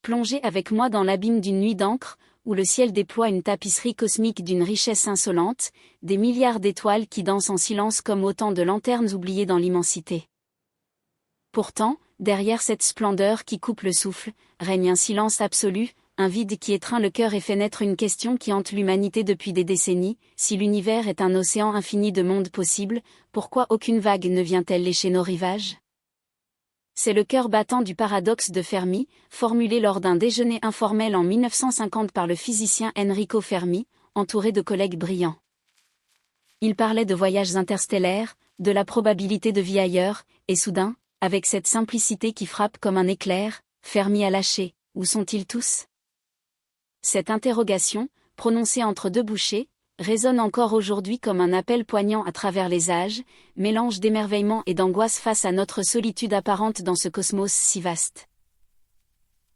Plongez avec moi dans l'abîme d'une nuit d'encre, où le ciel déploie une tapisserie cosmique d'une richesse insolente, des milliards d'étoiles qui dansent en silence comme autant de lanternes oubliées dans l'immensité. Pourtant, derrière cette splendeur qui coupe le souffle, règne un silence absolu, un vide qui étreint le cœur et fait naître une question qui hante l'humanité depuis des décennies: si l'univers est un océan infini de mondes possibles, pourquoi aucune vague ne vient-elle lécher nos rivages? C'est le cœur battant du paradoxe de Fermi, formulé lors d'un déjeuner informel en 1950 par le physicien Enrico Fermi, entouré de collègues brillants. Il parlait de voyages interstellaires, de la probabilité de vie ailleurs, et soudain, avec cette simplicité qui frappe comme un éclair, Fermi a lâché: où sont-ils tous? Cette interrogation, prononcée entre deux bouchées, résonne encore aujourd'hui comme un appel poignant à travers les âges, mélange d'émerveillement et d'angoisse face à notre solitude apparente dans ce cosmos si vaste.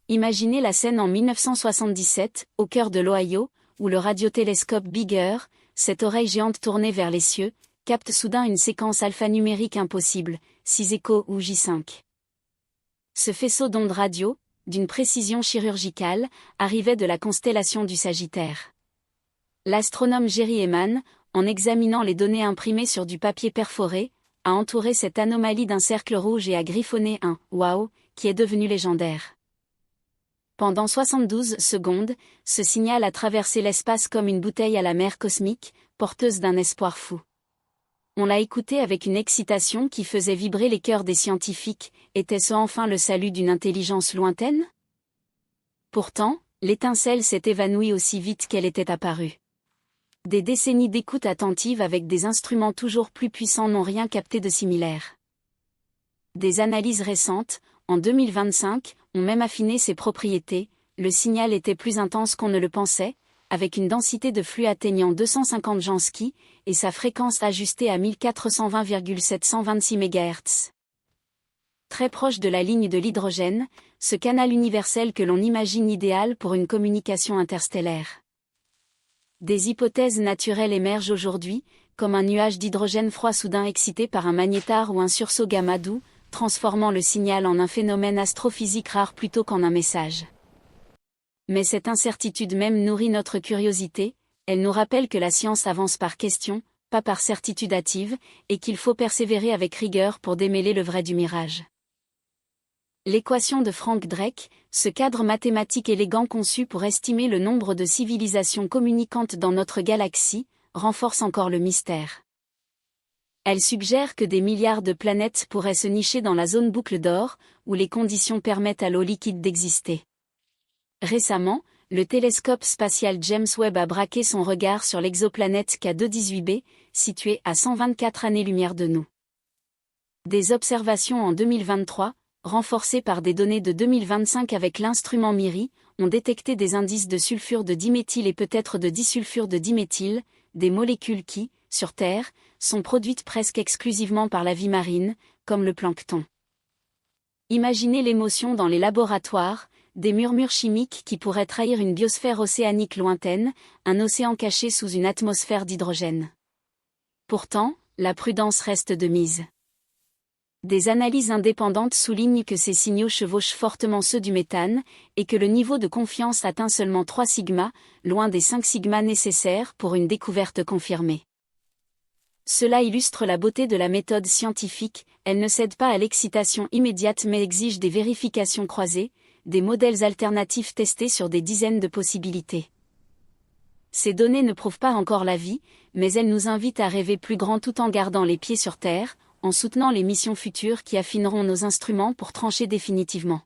Imaginez la scène en 1977, au cœur de l'Ohio, où le radiotélescope Bigger, cette oreille géante tournée vers les cieux, capte soudain une séquence alphanumérique impossible, 6 échos ou J5. Ce faisceau d'ondes radio, d'une précision chirurgicale, arrivait de la constellation du Sagittaire. L'astronome Jerry Ehman, en examinant les données imprimées sur du papier perforé, a entouré cette anomalie d'un cercle rouge et a griffonné un « wow » qui est devenu légendaire. Pendant 72 secondes, ce signal a traversé l'espace comme une bouteille à la mer cosmique, porteuse d'un espoir fou. On l'a écouté avec une excitation qui faisait vibrer les cœurs des scientifiques. Était-ce enfin le salut d'une intelligence lointaine? Pourtant, l'étincelle s'est évanouie aussi vite qu'elle était apparue. Des décennies d'écoute attentive avec des instruments toujours plus puissants n'ont rien capté de similaire. Des analyses récentes, en 2025, ont même affiné ses propriétés. Le signal était plus intense qu'on ne le pensait, avec une densité de flux atteignant 250 Jansky, et sa fréquence ajustée à 1420,726 MHz. Très proche de la ligne de l'hydrogène, ce canal universel que l'on imagine idéal pour une communication interstellaire. Des hypothèses naturelles émergent aujourd'hui, comme un nuage d'hydrogène froid soudain excité par un magnétar ou un sursaut gamma doux, transformant le signal en un phénomène astrophysique rare plutôt qu'en un message. Mais cette incertitude même nourrit notre curiosité, elle nous rappelle que la science avance par question, pas par certitude hâtive, et qu'il faut persévérer avec rigueur pour démêler le vrai du mirage. L'équation de Frank Drake, ce cadre mathématique élégant conçu pour estimer le nombre de civilisations communicantes dans notre galaxie, renforce encore le mystère. Elle suggère que des milliards de planètes pourraient se nicher dans la zone boucle d'or, où les conditions permettent à l'eau liquide d'exister. Récemment, le télescope spatial James Webb a braqué son regard sur l'exoplanète K218b, située à 124 années-lumière de nous. Des observations en 2023, renforcées par des données de 2025 avec l'instrument MIRI, ont détecté des indices de sulfure de diméthyle et peut-être de disulfure de diméthyle, des molécules qui, sur Terre, sont produites presque exclusivement par la vie marine, comme le plancton. Imaginez l'émotion dans les laboratoires, des murmures chimiques qui pourraient trahir une biosphère océanique lointaine, un océan caché sous une atmosphère d'hydrogène. Pourtant, la prudence reste de mise. Des analyses indépendantes soulignent que ces signaux chevauchent fortement ceux du méthane, et que le niveau de confiance atteint seulement 3 sigma, loin des 5 sigma nécessaires pour une découverte confirmée. Cela illustre la beauté de la méthode scientifique, elle ne cède pas à l'excitation immédiate mais exige des vérifications croisées, des modèles alternatifs testés sur des dizaines de possibilités. Ces données ne prouvent pas encore la vie, mais elles nous invitent à rêver plus grand tout en gardant les pieds sur terre, en soutenant les missions futures qui affineront nos instruments pour trancher définitivement.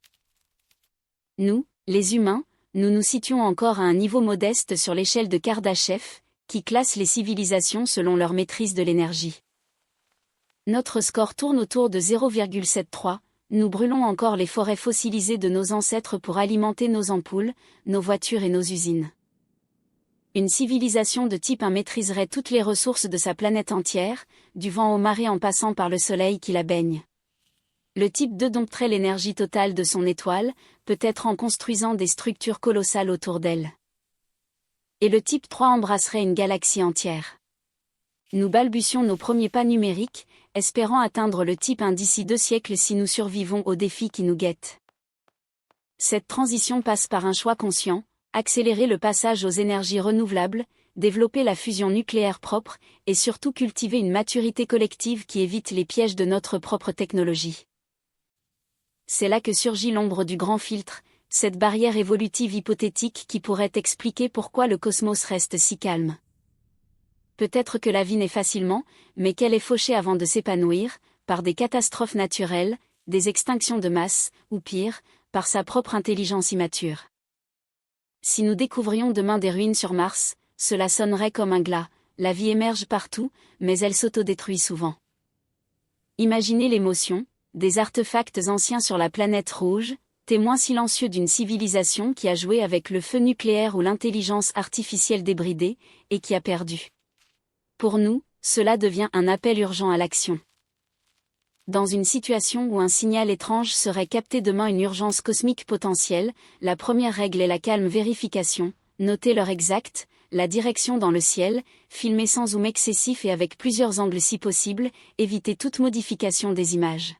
Nous, les humains, nous nous situons encore à un niveau modeste sur l'échelle de Kardashev, qui classe les civilisations selon leur maîtrise de l'énergie. Notre score tourne autour de 0,73, nous brûlons encore les forêts fossilisées de nos ancêtres pour alimenter nos ampoules, nos voitures et nos usines. Une civilisation de type 1 maîtriserait toutes les ressources de sa planète entière, du vent aux marées en passant par le soleil qui la baigne. Le type 2 dompterait l'énergie totale de son étoile, peut-être en construisant des structures colossales autour d'elle. Et le type 3 embrasserait une galaxie entière. Nous balbutions nos premiers pas numériques, espérant atteindre le type 1 d'ici 2 siècles si nous survivons aux défis qui nous guettent. Cette transition passe par un choix conscient, accélérer le passage aux énergies renouvelables, développer la fusion nucléaire propre, et surtout cultiver une maturité collective qui évite les pièges de notre propre technologie. C'est là que surgit l'ombre du grand filtre, cette barrière évolutive hypothétique qui pourrait expliquer pourquoi le cosmos reste si calme. Peut-être que la vie naît facilement, mais qu'elle est fauchée avant de s'épanouir, par des catastrophes naturelles, des extinctions de masse, ou pire, par sa propre intelligence immature. Si nous découvrions demain des ruines sur Mars, cela sonnerait comme un glas, la vie émerge partout, mais elle s'autodétruit souvent. Imaginez l'émotion, des artefacts anciens sur la planète rouge, témoins silencieux d'une civilisation qui a joué avec le feu nucléaire ou l'intelligence artificielle débridée, et qui a perdu. Pour nous, cela devient un appel urgent à l'action. Dans une situation où un signal étrange serait capté demain, une urgence cosmique potentielle, la première règle est la calme vérification, noter l'heure exacte, la direction dans le ciel, filmer sans zoom excessif et avec plusieurs angles si possible, éviter toute modification des images.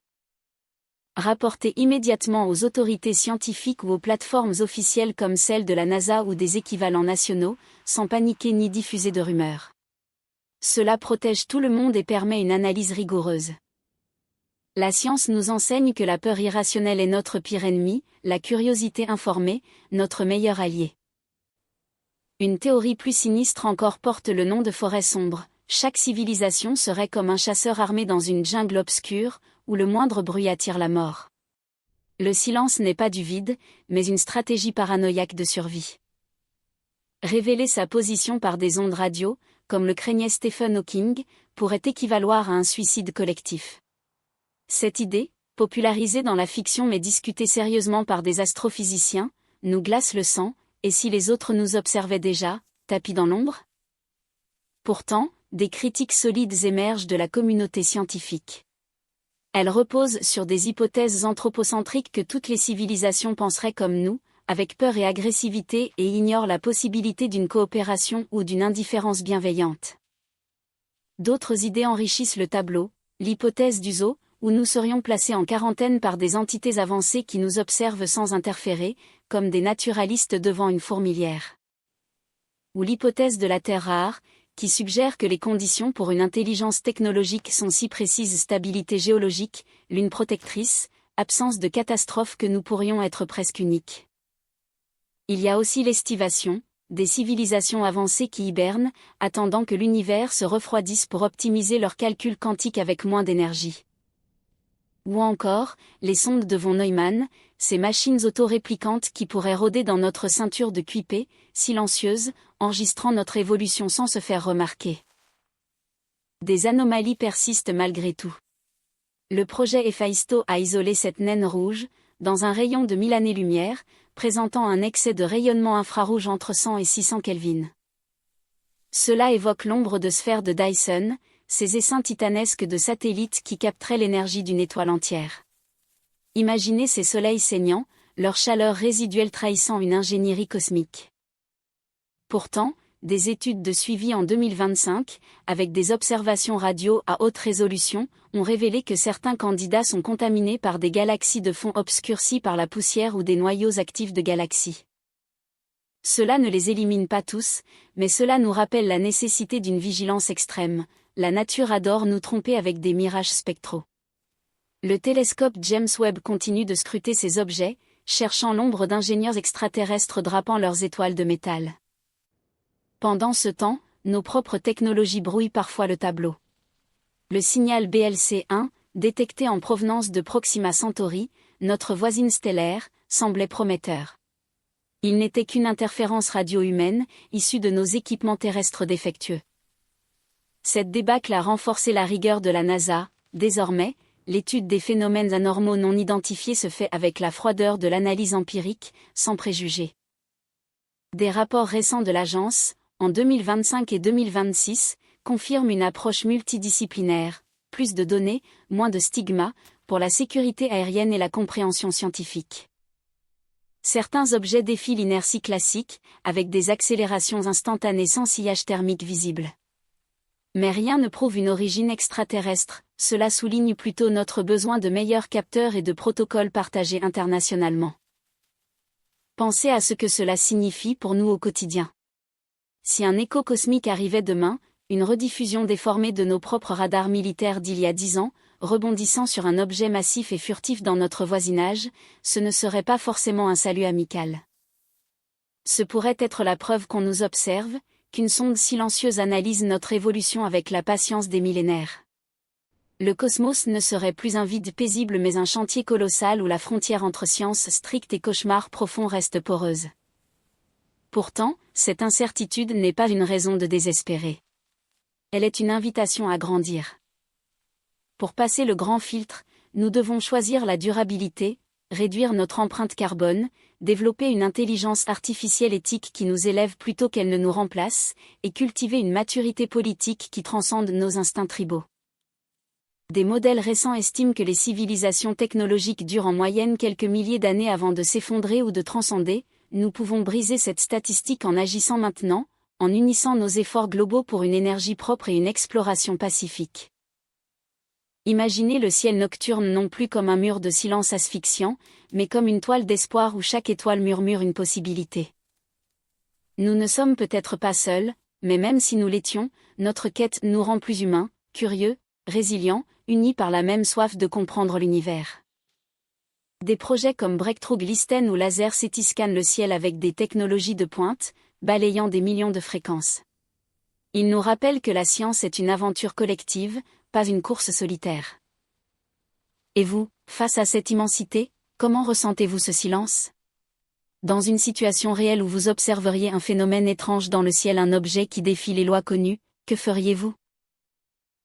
Rapporter immédiatement aux autorités scientifiques ou aux plateformes officielles comme celle de la NASA ou des équivalents nationaux, sans paniquer ni diffuser de rumeurs. Cela protège tout le monde et permet une analyse rigoureuse. La science nous enseigne que la peur irrationnelle est notre pire ennemi, la curiosité informée, notre meilleur allié. Une théorie plus sinistre encore porte le nom de forêt sombre. Chaque civilisation serait comme un chasseur armé dans une jungle obscure, où le moindre bruit attire la mort. Le silence n'est pas du vide, mais une stratégie paranoïaque de survie. Révéler sa position par des ondes radio, comme le craignait Stephen Hawking, pourrait équivaloir à un suicide collectif. Cette idée, popularisée dans la fiction mais discutée sérieusement par des astrophysiciens, nous glace le sang, et si les autres nous observaient déjà, tapis dans l'ombre ? Pourtant, des critiques solides émergent de la communauté scientifique. Elles reposent sur des hypothèses anthropocentriques que toutes les civilisations penseraient comme nous, avec peur et agressivité, et ignorent la possibilité d'une coopération ou d'une indifférence bienveillante. D'autres idées enrichissent le tableau, l'hypothèse du zoo, où nous serions placés en quarantaine par des entités avancées qui nous observent sans interférer, comme des naturalistes devant une fourmilière. Ou l'hypothèse de la Terre rare, qui suggère que les conditions pour une intelligence technologique sont si précises: stabilité géologique, lune protectrice, absence de catastrophe, que nous pourrions être presque uniques. Il y a aussi l'estivation, des civilisations avancées qui hibernent, attendant que l'univers se refroidisse pour optimiser leurs calculs quantiques avec moins d'énergie. Ou encore, les sondes de von Neumann, ces machines autoréplicantes qui pourraient rôder dans notre ceinture de Kuiper, silencieuses, enregistrant notre évolution sans se faire remarquer. Des anomalies persistent malgré tout. Le projet Héphaïsto a isolé cette naine rouge, dans un rayon de 1000 années-lumière, présentant un excès de rayonnement infrarouge entre 100 et 600 Kelvin. Cela évoque l'ombre de sphère de Dyson, ces essaims titanesques de satellites qui capteraient l'énergie d'une étoile entière. Imaginez ces soleils saignants, leur chaleur résiduelle trahissant une ingénierie cosmique. Pourtant, des études de suivi en 2025, avec des observations radio à haute résolution, ont révélé que certains candidats sont contaminés par des galaxies de fond obscurcies par la poussière ou des noyaux actifs de galaxies. Cela ne les élimine pas tous, mais cela nous rappelle la nécessité d'une vigilance extrême. La nature adore nous tromper avec des mirages spectraux. Le télescope James Webb continue de scruter ces objets, cherchant l'ombre d'ingénieurs extraterrestres drapant leurs étoiles de métal. Pendant ce temps, nos propres technologies brouillent parfois le tableau. Le signal BLC-1, détecté en provenance de Proxima Centauri, notre voisine stellaire, semblait prometteur. Il n'était qu'une interférence radio humaine, issue de nos équipements terrestres défectueux. Cette débâcle a renforcé la rigueur de la NASA. Désormais, l'étude des phénomènes anormaux non identifiés se fait avec la froideur de l'analyse empirique, sans préjugés. Des rapports récents de l'agence, en 2025 et 2026, confirment une approche multidisciplinaire, plus de données, moins de stigmas, pour la sécurité aérienne et la compréhension scientifique. Certains objets défient l'inertie classique, avec des accélérations instantanées sans sillage thermique visible. Mais rien ne prouve une origine extraterrestre, cela souligne plutôt notre besoin de meilleurs capteurs et de protocoles partagés internationalement. Pensez à ce que cela signifie pour nous au quotidien. Si un écho cosmique arrivait demain, une rediffusion déformée de nos propres radars militaires d'il y a 10 ans, rebondissant sur un objet massif et furtif dans notre voisinage, ce ne serait pas forcément un salut amical. Ce pourrait être la preuve qu'on nous observe, qu'une sonde silencieuse analyse notre évolution avec la patience des millénaires. Le cosmos ne serait plus un vide paisible mais un chantier colossal où la frontière entre science stricte et cauchemar profond reste poreuse. Pourtant, cette incertitude n'est pas une raison de désespérer. Elle est une invitation à grandir. Pour passer le grand filtre, nous devons choisir la durabilité, réduire notre empreinte carbone, développer une intelligence artificielle éthique qui nous élève plutôt qu'elle ne nous remplace, et cultiver une maturité politique qui transcende nos instincts tribaux. Des modèles récents estiment que les civilisations technologiques durent en moyenne quelques milliers d'années avant de s'effondrer ou de transcender. Nous pouvons briser cette statistique en agissant maintenant, en unissant nos efforts globaux pour une énergie propre et une exploration pacifique. Imaginez le ciel nocturne non plus comme un mur de silence asphyxiant, mais comme une toile d'espoir où chaque étoile murmure une possibilité. Nous ne sommes peut-être pas seuls, mais même si nous l'étions, notre quête nous rend plus humains, curieux, résilients, unis par la même soif de comprendre l'univers. Des projets comme Breakthrough Glisten ou Laser CT scannent le ciel avec des technologies de pointe, balayant des millions de fréquences. Ils nous rappellent que la science est une aventure collective, pas une course solitaire. Et vous, face à cette immensité, comment ressentez-vous ce silence ? Dans une situation réelle où vous observeriez un phénomène étrange dans le ciel, un objet qui défie les lois connues, que feriez-vous ?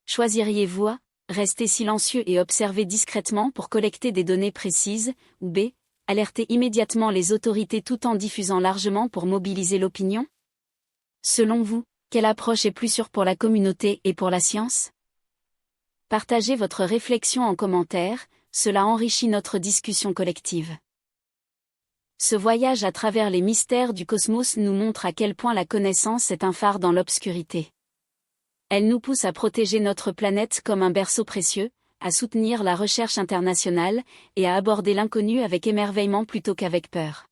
Choisiriez-vous A, rester silencieux et observer discrètement pour collecter des données précises, ou B, alerter immédiatement les autorités tout en diffusant largement pour mobiliser l'opinion ? Selon vous, quelle approche est plus sûre pour la communauté et pour la science ? Partagez votre réflexion en commentaire, cela enrichit notre discussion collective. Ce voyage à travers les mystères du cosmos nous montre à quel point la connaissance est un phare dans l'obscurité. Elle nous pousse à protéger notre planète comme un berceau précieux, à soutenir la recherche internationale, et à aborder l'inconnu avec émerveillement plutôt qu'avec peur.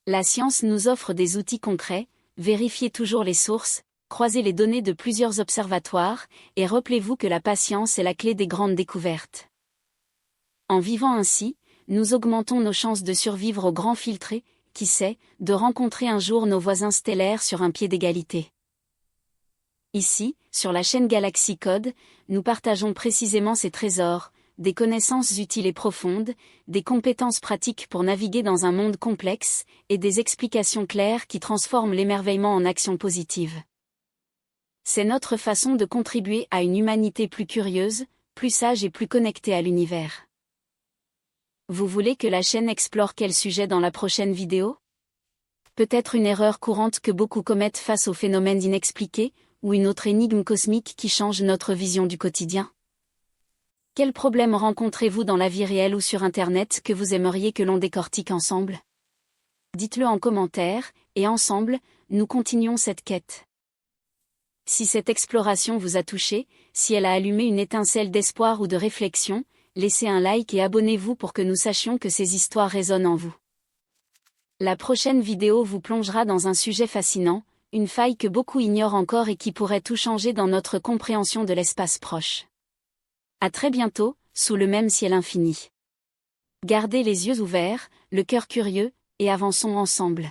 La science nous offre des outils concrets, vérifiez toujours les sources, croisez les données de plusieurs observatoires, et rappelez-vous que la patience est la clé des grandes découvertes. En vivant ainsi, nous augmentons nos chances de survivre au grand filtre et, qui sait, de rencontrer un jour nos voisins stellaires sur un pied d'égalité. Ici, sur la chaîne Galaxy Code, nous partageons précisément ces trésors, des connaissances utiles et profondes, des compétences pratiques pour naviguer dans un monde complexe, et des explications claires qui transforment l'émerveillement en action positive. C'est notre façon de contribuer à une humanité plus curieuse, plus sage et plus connectée à l'univers. Vous voulez que la chaîne explore quel sujet dans la prochaine vidéo ? Peut-être une erreur courante que beaucoup commettent face aux phénomènes inexpliqués, ou une autre énigme cosmique qui change notre vision du quotidien ? Quels problèmes rencontrez-vous dans la vie réelle ou sur Internet que vous aimeriez que l'on décortique ensemble ? Dites-le en commentaire, et ensemble, nous continuons cette quête. Si cette exploration vous a touché, si elle a allumé une étincelle d'espoir ou de réflexion, laissez un like et abonnez-vous pour que nous sachions que ces histoires résonnent en vous. La prochaine vidéo vous plongera dans un sujet fascinant, une faille que beaucoup ignorent encore et qui pourrait tout changer dans notre compréhension de l'espace proche. À très bientôt, sous le même ciel infini. Gardez les yeux ouverts, le cœur curieux, et avançons ensemble.